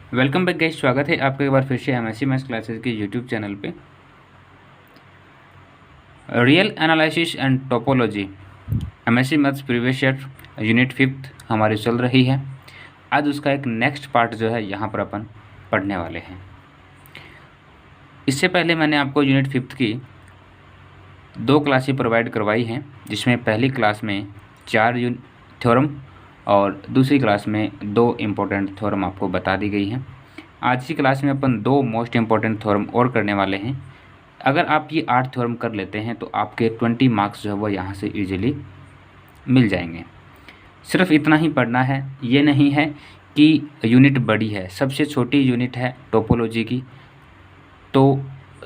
Welcome back guys, स्वागत है आपका एक बार फिर से एमएससी मैथ्स क्लासेस के यूट्यूब चैनल पे। Real analysis and topology MSc maths previous year unit 5 हमारी चल रही है। आज उसका एक नेक्स्ट पार्ट जो है यहाँ पर अपन पढ़ने वाले हैं। इससे पहले मैंने आपको यूनिट 5 की 2 क्लासें प्रोवाइड करवाई हैं, जिसमें पहली क्लास में 4 थ्योरम और दूसरी क्लास में 2 इम्पोर्टेंट थ्योरम आपको बता दी गई हैं। आज की क्लास में अपन 2 मोस्ट इम्पोर्टेंट थ्योरम और करने वाले हैं। अगर आप ये 8 थ्योरम कर लेते हैं तो आपके 20 मार्क्स जो है वो यहाँ से ईजिली मिल जाएंगे। सिर्फ इतना ही पढ़ना है, ये नहीं है कि यूनिट बड़ी है, सबसे छोटी यूनिट है टोपोलॉजी की, तो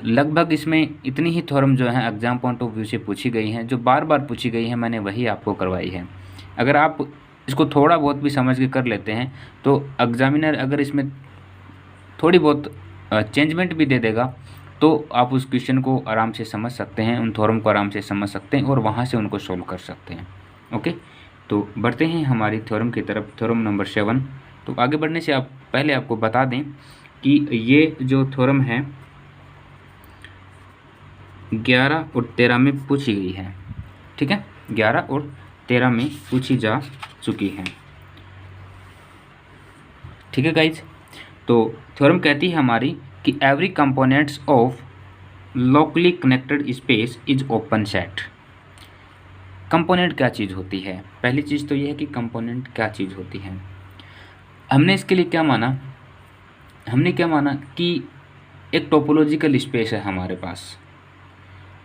लगभग इसमें इतनी ही थ्योरम जो है एग्जाम पॉइंट ऑफ व्यू से पूछी गई हैं, जो बार बार पूछी गई हैं, मैंने वही आपको करवाई है। अगर आप इसको थोड़ा बहुत भी समझ के कर लेते हैं तो एग्जामिनर अगर इसमें थोड़ी बहुत चेंजमेंट भी दे देगा तो आप उस क्वेश्चन को आराम से समझ सकते हैं, उन थ्योरम को आराम से समझ सकते हैं और वहाँ से उनको सोल्व कर सकते हैं। ओके, तो बढ़ते हैं हमारी थ्योरम की तरफ, थ्योरम नंबर 7। तो आगे बढ़ने से पहले आपको बता दें कि ये जो थ्योरम है 11 और 13 में पूछी गई है। ठीक है, 11 और 13 में पूछी जा चुकी है। ठीक है गाइज, तो थ्योरम कहती है हमारी कि every components of locally connected space is open set. Component क्या चीज़ होती है? पहली चीज़ तो यह है कि कंपोनेंट क्या चीज़ होती है। हमने इसके लिए क्या माना, कि एक टोपोलॉजिकल स्पेस है हमारे पास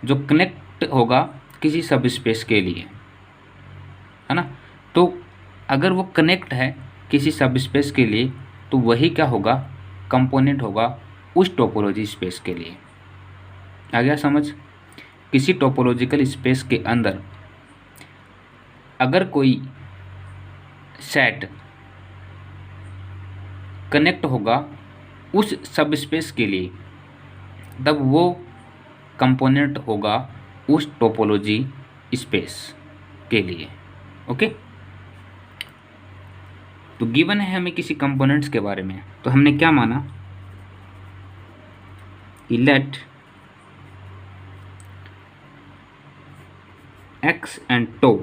जो कनेक्ट होगा किसी सब स्पेस के लिए, है ना। तो अगर वो कनेक्ट है किसी सब स्पेस के लिए तो वही क्या होगा, कंपोनेंट होगा उस टोपोलॉजी स्पेस के लिए। आ गया समझ? किसी टोपोलॉजिकल स्पेस के अंदर अगर कोई सेट कनेक्ट होगा उस सब स्पेस के लिए तब वो कंपोनेंट होगा उस टोपोलॉजी स्पेस के लिए। ओके, तो गिवन है हमें किसी कंपोनेंट्स के बारे में, तो हमने क्या माना, let X and tau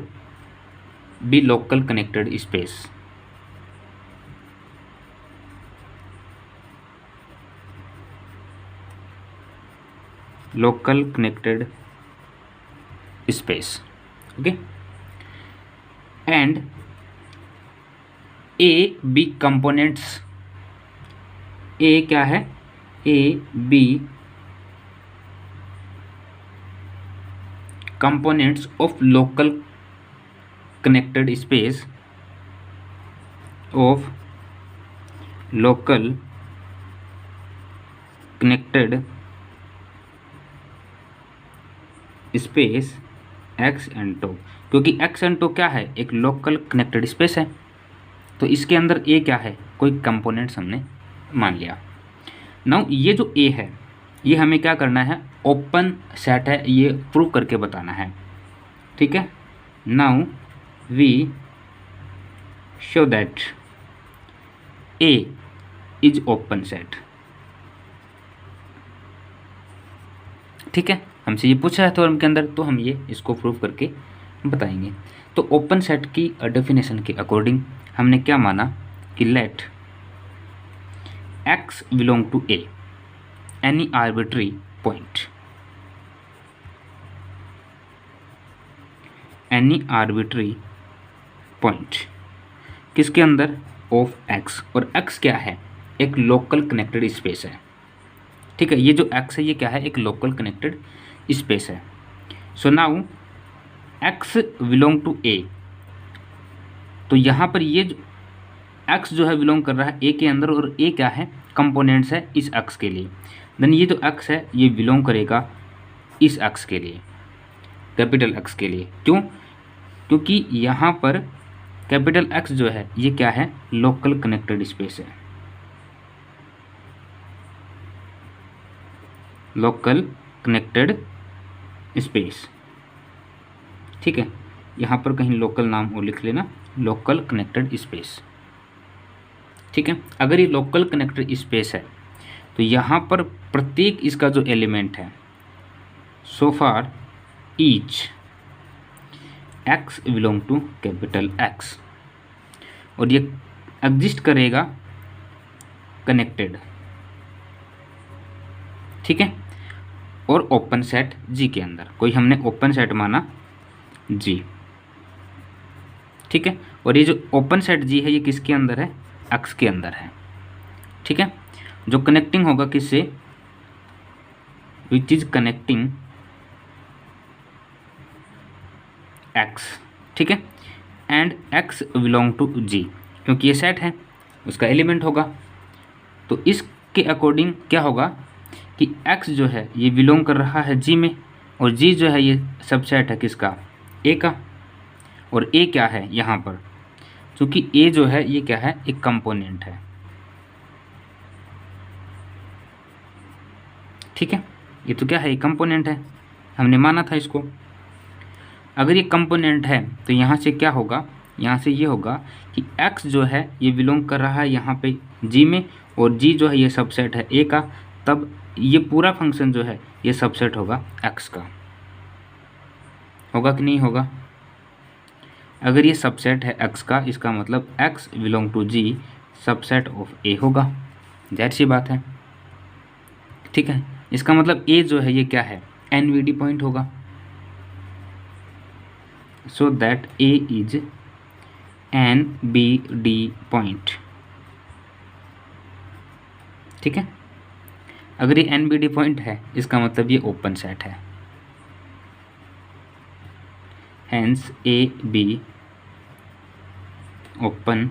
be local connected space. Local connected space, okay, and A B components, A क्या है, A B components of local connected space, of local connected space X and tau. क्योंकि X and tau क्या है, एक local connected space है, तो इसके अंदर ए क्या है, कोई कंपोनेंट्स हमने मान लिया। नाउ ये जो ए है ये हमें क्या करना है, ओपन सेट है, ये प्रूव करके बताना है। ठीक है, now we show that A is open set. ठीक है, हमसे ये पूछा है थ्योरम के अंदर, तो हम ये इसको प्रूव करके बताएंगे। तो ओपन सेट की डेफिनेशन के अकॉर्डिंग हमने क्या माना कि let x belong to A any arbitrary point, any arbitrary point किसके अंदर, ऑफ एक्स, और एक्स क्या है, एक लोकल कनेक्टेड स्पेस है। ठीक है, ये जो एक्स है ये क्या है, एक लोकल कनेक्टेड स्पेस है। So now X belong to A, तो यहाँ पर ये जो एक्स जो है बिलोंग कर रहा है ए के अंदर, और ए क्या है, कंपोनेंट्स है इस एक्स के लिए। देन ये जो एक्स है ये बिलोंग करेगा इस एक्स के लिए, कैपिटल एक्स के लिए। क्यों? क्योंकि यहाँ पर कैपिटल एक्स जो है ये क्या है, लोकल कनेक्टेड स्पेस है, लोकल कनेक्टेड स्पेस। ठीक है, यहाँ पर कहीं लोकल नाम और लिख लेना, लोकल कनेक्टेड स्पेस। ठीक है। अगर ये लोकल कनेक्टर स्पेस है तो यहाँ पर प्रत्येक इसका जो एलिमेंट है, so for each x belong to capital X, और ये एग्जिस्ट करेगा कनेक्टेड, ठीक है, और ओपन सेट G के अंदर। कोई हमने ओपन सेट माना G, ठीक है। और ये जो ओपन सेट G है ये किसके अंदर है, X के अंदर है, ठीक है। जो कनेक्टिंग होगा किससे, विच इज कनेक्टिंग X, ठीक है, and X belong to G, क्योंकि ये सेट है उसका एलिमेंट होगा। तो इसके अकॉर्डिंग क्या होगा कि X जो है ये बिलोंग कर रहा है G में, और G जो है ये सबसेट है किसका, A का। और A क्या है यहाँ पर, क्योंकि A जो है ये क्या है, एक कंपोनेंट है, ठीक है। ये तो क्या है, एक कंपोनेंट है, हमने माना था इसको। अगर ये कंपोनेंट है तो यहाँ से क्या होगा, यहाँ से ये होगा कि X जो है ये बिलोंग कर रहा है यहाँ पे G में, और G जो है ये सबसेट है A का, तब ये पूरा फंक्शन जो है ये सबसेट होगा X का। होगा कि नहीं होगा? अगर ये सबसेट है X का, इसका मतलब X belong to G subset of A होगा, जाहिर सी बात है, ठीक है। इसका मतलब A जो है ये क्या है, NVD पॉइंट होगा, so that A is NBD point, ठीक है। अगर ये NBD पॉइंट है इसका मतलब ये ओपन सेट है, हेंस AB ओपन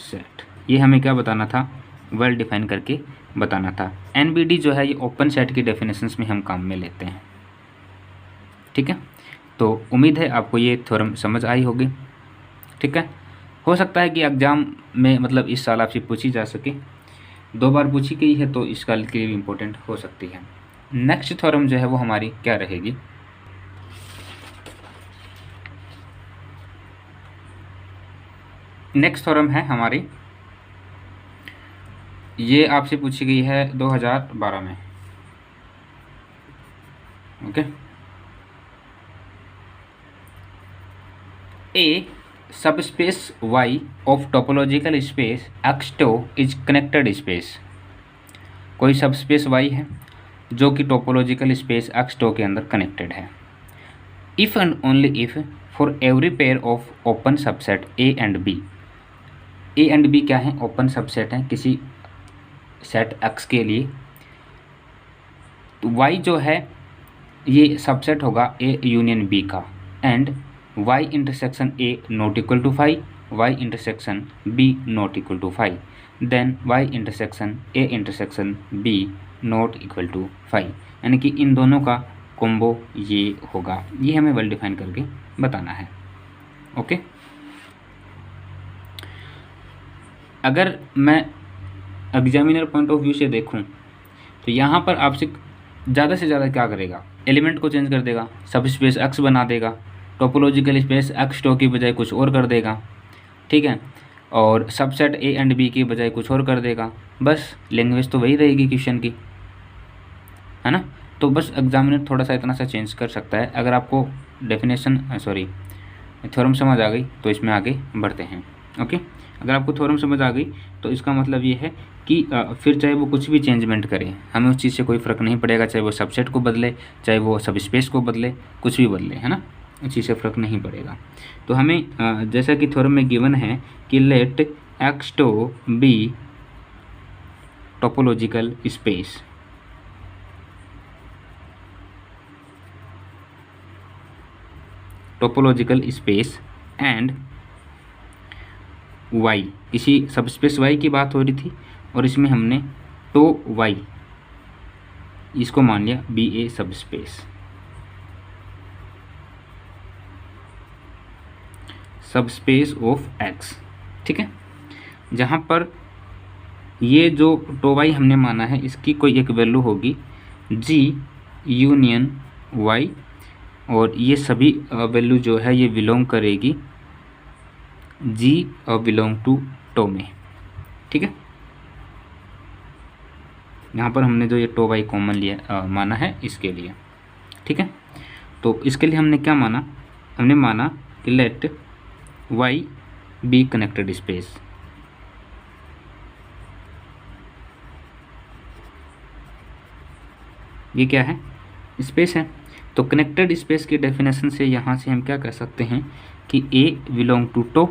सेट। ये हमें क्या बताना था, वेल डिफाइन करके बताना था। NBD जो है ये ओपन सेट की डेफिनेशंस में हम काम में लेते हैं, ठीक है। तो उम्मीद है आपको ये थ्योरम समझ आई होगी, ठीक है। हो सकता है कि एग्ज़ाम में मतलब इस साल आपसे पूछी जा सके, 2 बार पूछी गई है तो इस साल के लिए भी इम्पोर्टेंट हो सकती है। नेक्स्ट थ्योरम जो है वो हमारी क्या रहेगी, नेक्स्ट थ्योरम है हमारी, ये आपसे पूछी गई है 2012 में, okay. A subspace Y of topological space X2 is connected space। कोई सबस्पेस Y है जो कि टोपोलॉजिकल स्पेस X2 के अंदर कनेक्टेड है। If and only if for every pair of open subset A and B। A and B क्या है, open subset है किसी सेट X के लिए। तो Y जो है ये सबसेट होगा A यूनियन B का, and Y intersection A not equal to phi, Y intersection B not equal to phi, then Y intersection A intersection B not equal to phi, यानी कि इन दोनों का कॉम्बो ये होगा। ये हमें वेल डिफाइन करके बताना है, ओके। अगर मैं एग्जामिनर पॉइंट ऑफ व्यू से देखूं तो यहाँ पर आपसे ज़्यादा से ज़्यादा क्या करेगा, एलिमेंट को चेंज कर देगा, सब स्पेस X बना देगा, टोपोलॉजिकल स्पेस X2 की बजाय कुछ और कर देगा, ठीक है, और सबसेट A एंड B की बजाय कुछ और कर देगा। बस लैंग्वेज तो वही रहेगी क्वेश्चन की, है ना। तो बस एग्जामिनर थोड़ा सा इतना सा चेंज कर सकता है। अगर आपको डेफिनेशन थ्योरम समझ आ गई तो इसमें आगे बढ़ते हैं, ओके। अगर आपको थ्योरम समझ आ गई तो इसका मतलब ये है कि फिर चाहे वो कुछ भी चेंजमेंट करे, हमें उस चीज़ से कोई फ़र्क नहीं पड़ेगा, चाहे वो सबसेट को बदले, चाहे वो सब स्पेस को बदले, कुछ भी बदले, है ना, उस चीज़ से फ़र्क नहीं पड़ेगा। तो हमें जैसा कि थ्योरम में गिवन है कि let X2 be topological space, topological space and Y, इसी सबस्पेस Y की बात हो रही थी और इसमें हमने तो Y इसको मान लिया BA subspace, subspace of X, ठीक है। जहाँ पर ये जो टो Y हमने माना है इसकी कोई एक वैल्यू होगी G यूनियन Y, और ये सभी वैल्यू जो है ये बिलोंग करेगी G बिलोंग टू टो में, ठीक है, यहाँ पर हमने जो ये टो वाई कॉमन लिया माना है इसके लिए। ठीक है, तो इसके लिए हमने क्या माना, हमने माना कि let Y be connected space. ये क्या है, स्पेस है। तो कनेक्टेड स्पेस की डेफिनेशन से यहाँ से हम क्या कह सकते हैं कि A belong to tau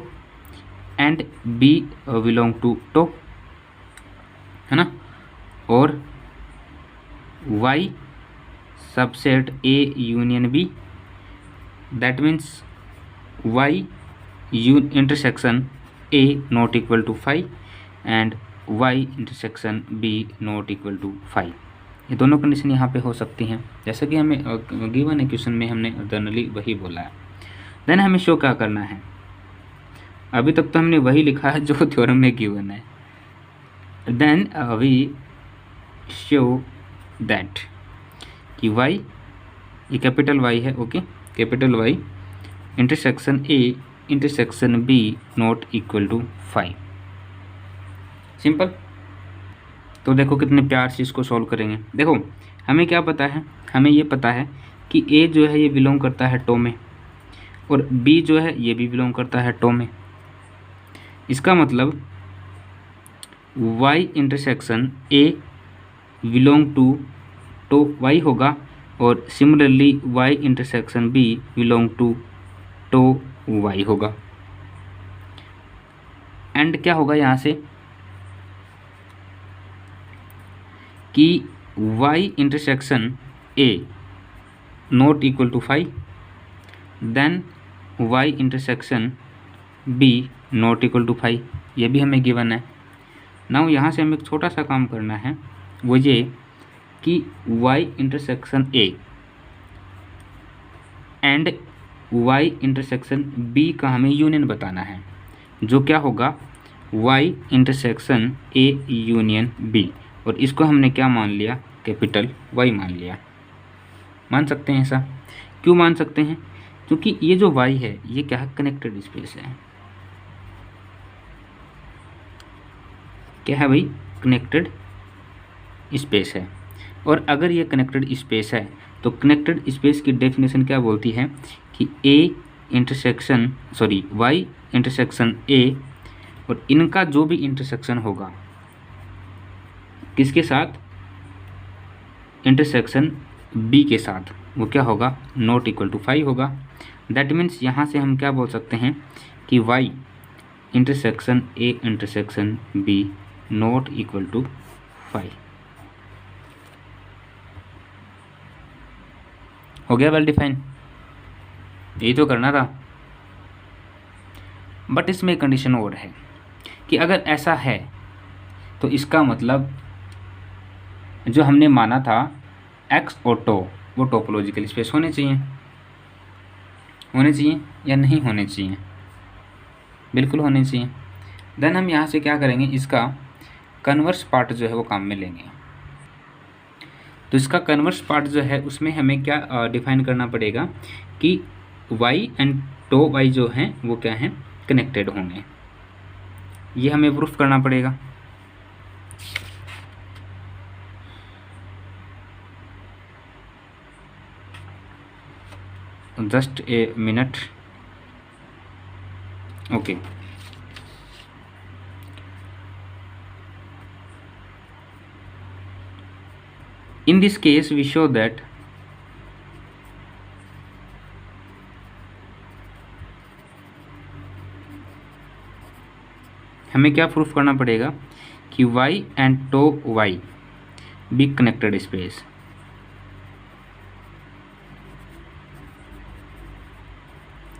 and B belong to tau, है ना, और Y subset A union B, that means Y intersection A not equal to 5 and Y intersection B not equal to 5। ये दोनों कंडीशन यहाँ पे हो सकती हैं, जैसे कि हमें गिवन है क्वेश्चन में हमने जनरली वही बोला है। देन हमें शो क्या करना है, अभी तक तो हमने वही लिखा है जो थ्योरम में गिवन है। देन वी शो दैट कि y, ये कैपिटल Y है, okay, capital Y intersection A intersection B not equal to 5। Simple. तो देखो कितने प्यार से इसको सॉल्व करेंगे। देखो हमें क्या पता है, हमें ये पता है कि A जो है ये बिलोंग करता है टो में और B जो है ये भी बिलोंग करता है टो में। इसका मतलब Y intersection A belong to tau Y होगा और similarly Y intersection B belong to tau Y होगा। एंड क्या होगा यहाँ से कि Y intersection A not equal to 5, then Y intersection B not equal to 5, ये भी हमें गिवन है। नाउ यहाँ से हमें एक छोटा सा काम करना है, वो ये कि Y intersection A and Y intersection B का हमें यूनियन बताना है, जो क्या होगा Y intersection A union B, और इसको हमने क्या मान लिया, कैपिटल Y मान लिया। मान सकते हैं ऐसा, क्यों मान सकते हैं, क्योंकि ये जो Y है ये क्या है, कनेक्टेड स्पेस है। क्या है भाई, कनेक्टेड स्पेस है। और अगर ये कनेक्टेड स्पेस है तो कनेक्टेड स्पेस की डेफिनेशन क्या बोलती है कि A intersection Y intersection A और इनका जो भी इंटरसेक्शन होगा किसके साथ, इंटरसेक्शन B के साथ, वो क्या होगा, नॉट इक्वल टू 5 होगा। दैट मीन्स यहाँ से हम क्या बोल सकते हैं कि Y intersection A intersection B not equal to 5 हो गया। वेल डिफाइन, यही तो करना था। बट इसमें कंडीशन और है कि अगर ऐसा है तो इसका मतलब जो हमने माना था X और टो, वो टोपोलॉजिकल स्पेस होने चाहिए या नहीं होने चाहिए, बिल्कुल होने चाहिए। देन हम यहाँ से क्या करेंगे, इसका कन्वर्स पार्ट जो है वो काम में लेंगे। तो इसका कन्वर्स पार्ट जो है उसमें हमें क्या डिफाइन करना पड़ेगा कि Y एंड टो Y जो हैं वो क्या हैं, कनेक्टेड होंगे। ये हमें प्रूफ करना पड़ेगा। Just a minute, okay. In this case we show that हमें क्या प्रूफ करना पड़ेगा कि Y and tau Y be connected space.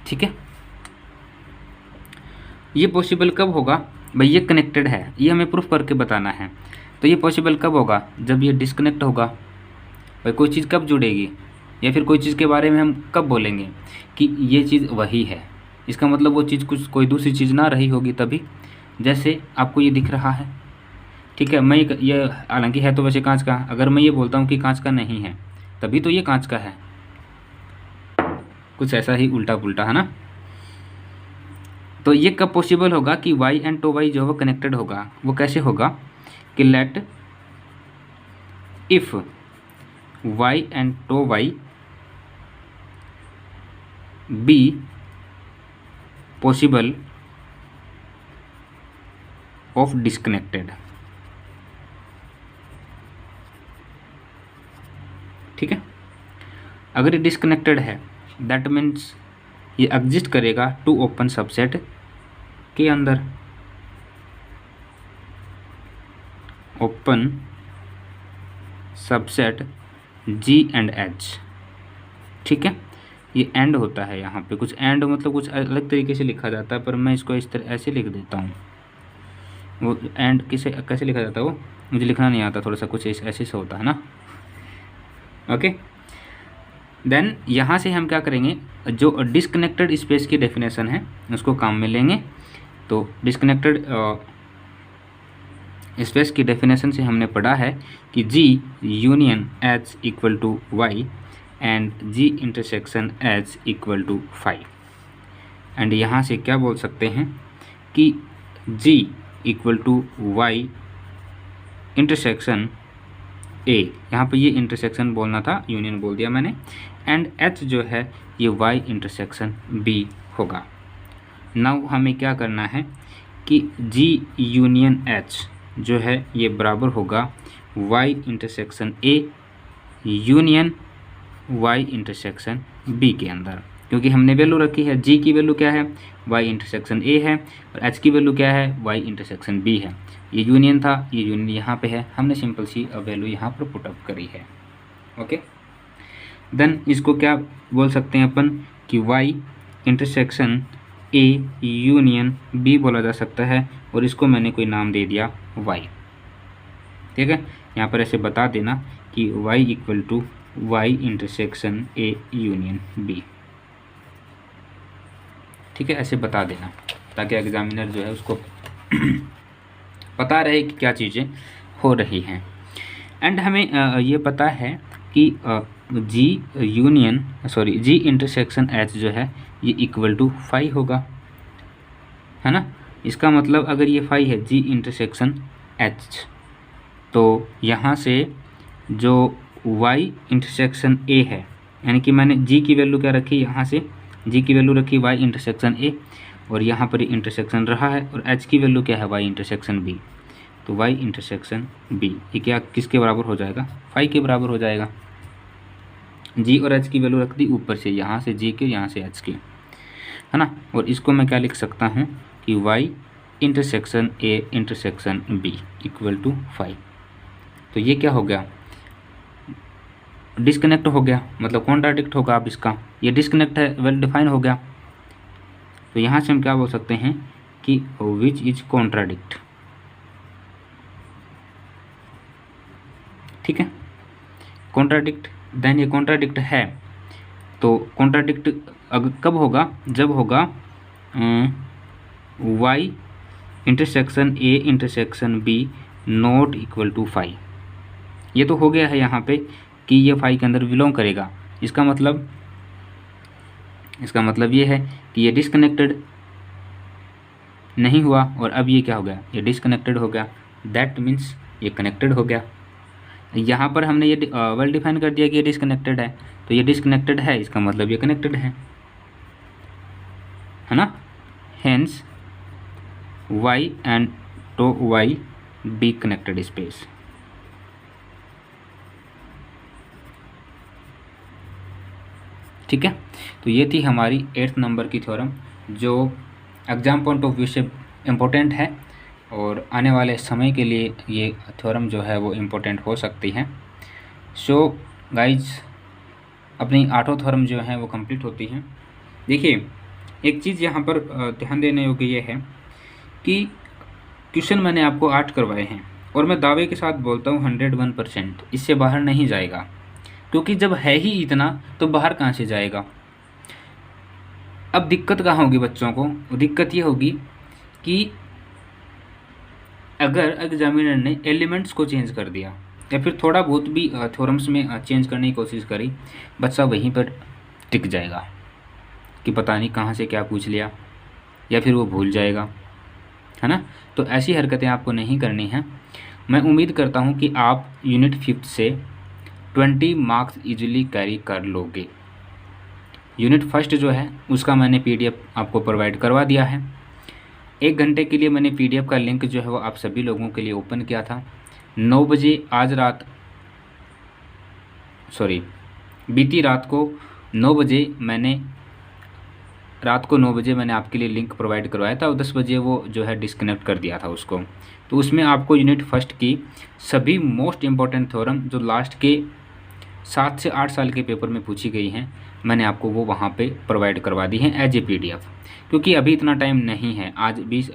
ठीक है, ये पॉसिबल कब होगा भाई, ये कनेक्टेड है, ये हमें प्रूफ करके बताना है। तो ये पॉसिबल कब होगा, जब ये डिस्कनेक्ट होगा। भाई कोई चीज़ कब जुड़ेगी, या फिर कोई चीज़ के बारे में हम कब बोलेंगे कि ये चीज़ वही है, इसका मतलब वो चीज़ कुछ कोई दूसरी चीज़ ना रही होगी तभी। जैसे आपको ये दिख रहा है, ठीक है, मैं ये हालांकि है तो वैसे कांच का, अगर मैं ये बोलता हूँ कि कांच का नहीं है तभी तो ये कांच का है। कुछ ऐसा ही उल्टा पुल्टा, है ना। तो ये कब पॉसिबल होगा कि वाई एंड टो वाई जो है वो कनेक्टेड होगा, वो कैसे होगा कि let if Y and tau Y be possible of disconnected. ठीक है, अगर ये डिस्कनेक्टेड है दैट मीन्स ये एग्जिस्ट करेगा टू ओपन सबसेट के अंदर, open subset G and H. ठीक है, ये एंड होता है यहाँ पे, कुछ एंड मतलब कुछ अलग तरीके से लिखा जाता है, पर मैं इसको इस तरह ऐसे लिख देता हूँ। वो एंड कैसे लिखा जाता है वो मुझे लिखना नहीं आता, थोड़ा सा कुछ ऐसे से होता है ना। ओके, देन यहाँ से हम क्या करेंगे, जो डिस्कनेक्टेड स्पेस की डेफिनेशन है उसको काम में लेंगे। तो डिस्कनेक्टेड स्पेस की डेफिनेशन से हमने पढ़ा है कि G union H equal to Y and G intersection H equal to phi. And यहाँ से क्या बोल सकते हैं कि G equal to Y intersection A, यहाँ पे ये इंटरसेक्शन बोलना था, यूनियन बोल दिया मैंने, एंड एच जो है ये वाई इंटरसेक्शन बी होगा। नाउ हमें क्या करना है कि जी यूनियन एच जो है ये बराबर होगा Y intersection A union Y intersection B के अंदर, क्योंकि हमने वैल्यू रखी है, जी की वैल्यू क्या है वाई इंटरसेक्शन ए है और एच की वैल्यू क्या है वाई इंटरसेक्शन बी है। ये यूनियन था, ये यूनियन यहाँ पे है, हमने सिंपल सी वैल्यू यहाँ पर पुटअप करी है। ओके, देन इसको क्या बोल सकते हैं अपन कि Y intersection A union B बोला जा सकता है, और इसको मैंने कोई नाम दे दिया वाई। ठीक है, यहाँ पर ऐसे बता देना कि Y equal to Y intersection A union B. ठीक है, ऐसे बता देना ताकि एग्जामिनर जो है उसको पता रहे कि क्या चीज़ें हो रही हैं। एंड हमें ये पता है कि जी यूनियन जी इंटरसेक्शन एच जो है ये इक्वल टू फाई होगा, है ना। इसका मतलब अगर ये फाई है जी इंटरसेक्शन एच, तो यहाँ से जो वाई इंटरसेक्शन ए है, यानी कि मैंने जी की वैल्यू क्या रखी, यहाँ से जी की वैल्यू रखी वाई इंटरसेक्शन ए, और यहाँ पर इंटरसेक्शन रहा है, और एच की वैल्यू क्या है वाई इंटरसेक्शन बी। तो वाई इंटरसेक्शन बी ये क्या किसके बराबर हो जाएगा, फाई के बराबर हो जाएगा। जी और एच की वैल्यू रख दी ऊपर से, यहाँ से जी के यहाँ से एच के, है ना। और इसको मैं क्या लिख सकता हूँ कि Y intersection A intersection B equal to phi. तो ये क्या हो गया, डिस्कनेक्ट हो गया, मतलब कॉन्ट्राडिक्ट होगा अब इसका, ये डिस्कनेक्ट है, वेल डिफाइन हो गया। तो यहाँ से हम क्या बोल सकते हैं कि विच इज कॉन्ट्राडिक्ट। ठीक है, कॉन्ट्राडिक्ट, देन ये कॉन्ट्राडिक्ट है, तो कॉन्ट्राडिक्ट कब होगा, जब होगा Y intersection A intersection B not equal to phi. ये तो हो गया है यहाँ पे कि ये फाई के अंदर बिलोंग करेगा। इसका मतलब ये है कि ये डिस्कनेक्टेड नहीं हुआ, और अब ये क्या हो गया, ये डिस्कनेक्टेड हो गया, दैट मीन्स ये कनेक्टेड हो गया। यहाँ पर हमने ये वेल डिफाइन कर दिया कि ये डिस्कनेक्टेड है, तो ये डिस्कनेक्टेड है, इसका मतलब ये कनेक्टेड है ना। Hence Y and tau Y be connected space. ठीक है, तो ये थी हमारी 8th नंबर की थ्योरम, जो एग्ज़ाम पॉइंट ऑफ व्यू से इम्पोर्टेंट है, और आने वाले समय के लिए ये थ्योरम जो है वो इम्पोर्टेंट हो सकती है। सो गाइज, अपनी 8 थ्योरम जो है वो कंप्लीट होती हैं। देखिए, एक चीज़ यहाँ पर ध्यान देने योग्य ये है कि क्वेश्चन मैंने आपको 8 करवाए हैं, और मैं दावे के साथ बोलता हूँ 101%, इससे बाहर नहीं जाएगा, क्योंकि जब है ही इतना तो बाहर कहाँ से जाएगा। अब दिक्कत कहाँ होगी बच्चों को, दिक्कत ये होगी कि अगर एग्जामिनर ने एलिमेंट्स को चेंज कर दिया या फिर थोड़ा बहुत भी थ्योरम्स में चेंज करने की कोशिश करी, बच्चा वहीं पर टिक जाएगा कि पता नहीं कहाँ से क्या पूछ लिया, या फिर वो भूल जाएगा, है ना। तो ऐसी हरकतें आपको नहीं करनी हैं। मैं उम्मीद करता हूँ कि आप यूनिट 5 से 20 मार्क्स ईजिली कैरी कर लोगे। यूनिट 1 जो है उसका मैंने PDF आपको प्रोवाइड करवा दिया है। 1 घंटे के लिए मैंने PDF का लिंक जो है वो आप सभी लोगों के लिए ओपन किया था। 9 बजे बीती रात को 9 बजे मैंने आपके लिए लिंक प्रोवाइड करवाया था और 10 बजे वो जो है डिस्कनेक्ट कर दिया था उसको। तो उसमें आपको यूनिट 1 की सभी मोस्ट इम्पॉर्टेंट थ्योरम जो लास्ट के 7 से 8 साल के पेपर में पूछी गई हैं, मैंने आपको वो वहाँ पे प्रोवाइड करवा दी हैं एज ए PDF। क्योंकि अभी इतना टाइम नहीं है, आज 20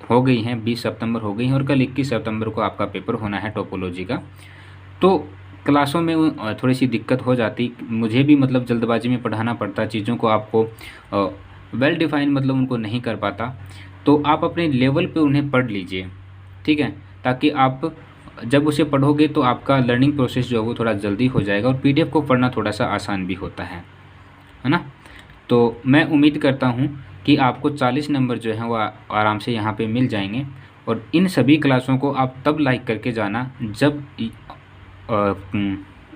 हो गई हैं, 20 सितंबर हो गई हैं और कल 21 सितंबर को आपका पेपर होना है टोपोलॉजी का। तो क्लासों में थोड़ी सी दिक्कत हो जाती, मुझे भी मतलब जल्दबाजी में पढ़ाना पड़ता, चीज़ों को आपको वेल डिफाइन मतलब उनको नहीं कर पाता। तो आप अपने लेवल पे उन्हें पढ़ लीजिए, ठीक है, ताकि आप जब उसे पढ़ोगे तो आपका लर्निंग प्रोसेस जो है वो थोड़ा जल्दी हो जाएगा और PDF को पढ़ना थोड़ा सा आसान भी होता है ना। तो मैं उम्मीद करता हूँ कि आपको 40 नंबर जो हैं वो आराम से यहाँ पे मिल जाएंगे। और इन सभी क्लासों को आप तब लाइक करके जाना जब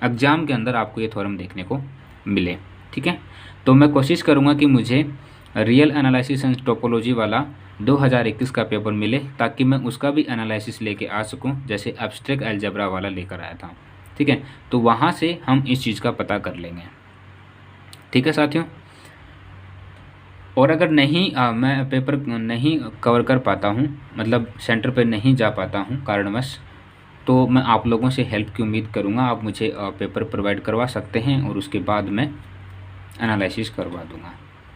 एग्ज़ाम के अंदर आपको ये थ्योरम देखने को मिले, ठीक है। तो मैं कोशिश करूँगा कि मुझे रियल एनालिसिस एंड टोपोलॉजी वाला 2021 का पेपर मिले, ताकि मैं उसका भी एनालिसिस लेके आ सकूं, जैसे एब्स्ट्रैक्ट अलजेब्रा वाला लेकर आया था, ठीक है। तो वहाँ से हम इस चीज़ का पता कर लेंगे, ठीक है साथियों। और अगर नहीं मैं पेपर नहीं कवर कर पाता हूँ, मतलब सेंटर पर नहीं जा पाता हूँ कारणवश, तो मैं आप लोगों से हेल्प की उम्मीद करूँगा। आप मुझे पेपर प्रोवाइड करवा सकते हैं और उसके बाद मैं एनालिसिस करवा दूँगा,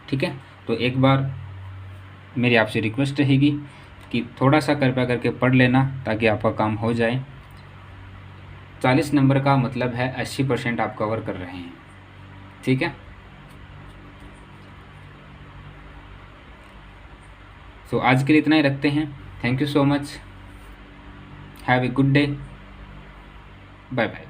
ठीक है। तो एक बार मेरी आपसे रिक्वेस्ट रहेगी कि थोड़ा सा कृपया करके पढ़ लेना ताकि आपका काम हो जाए। 40 नंबर का मतलब है 80% आप कवर कर रहे हैं, ठीक है। सो आज के लिए इतना ही रखते हैं। Thank you so much, have a good day, bye bye.